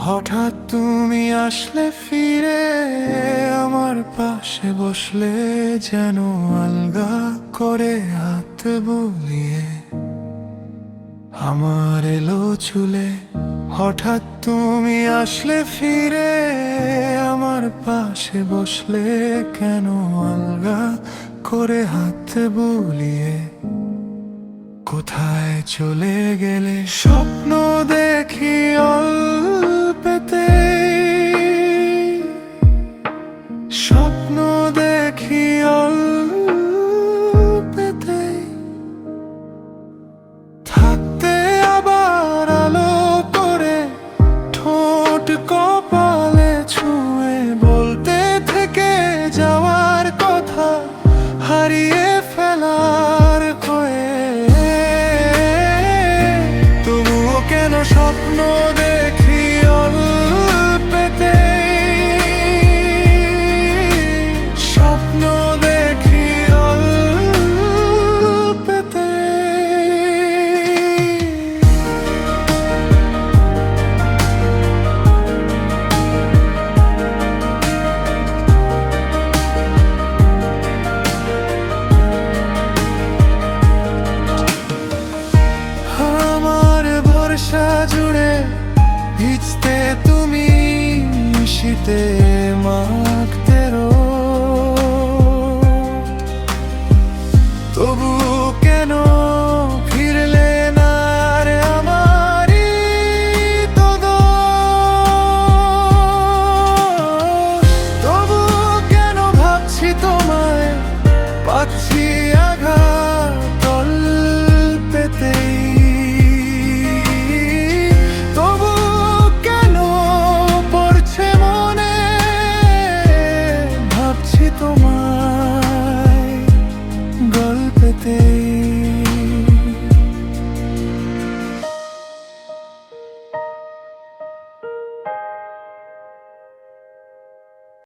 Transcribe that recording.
হঠাৎ তুমি আসলে ফিরে আমার পাশে বসলে, যেন আলগা করে হাত বুলিয়ে আমার এলো চুলে। হঠাৎ তুমি আসলে ফিরে আমার পাশে বসলে, কেন আলগা করে হাত বুলিয়ে কোথায় চলে গেলে? স্বপ্ন দেখি অল্পেতে, স্বপ্ন দেখি অল্পেতে, থাকতে আবার আলো করে ঠোঁট কপালে ছুঁয়ে, বলতে থেকে যাওয়ার কথা হারিয়ে ফেলার হয়ে। তবুও কেন স্বপ্ন দেখি অল্পেতে, স্বপ্ন দেখি অল্পেতে। আমার ভরসা জুড়ে ভিজতে তুমি, শীতে মাখতে রো, তবু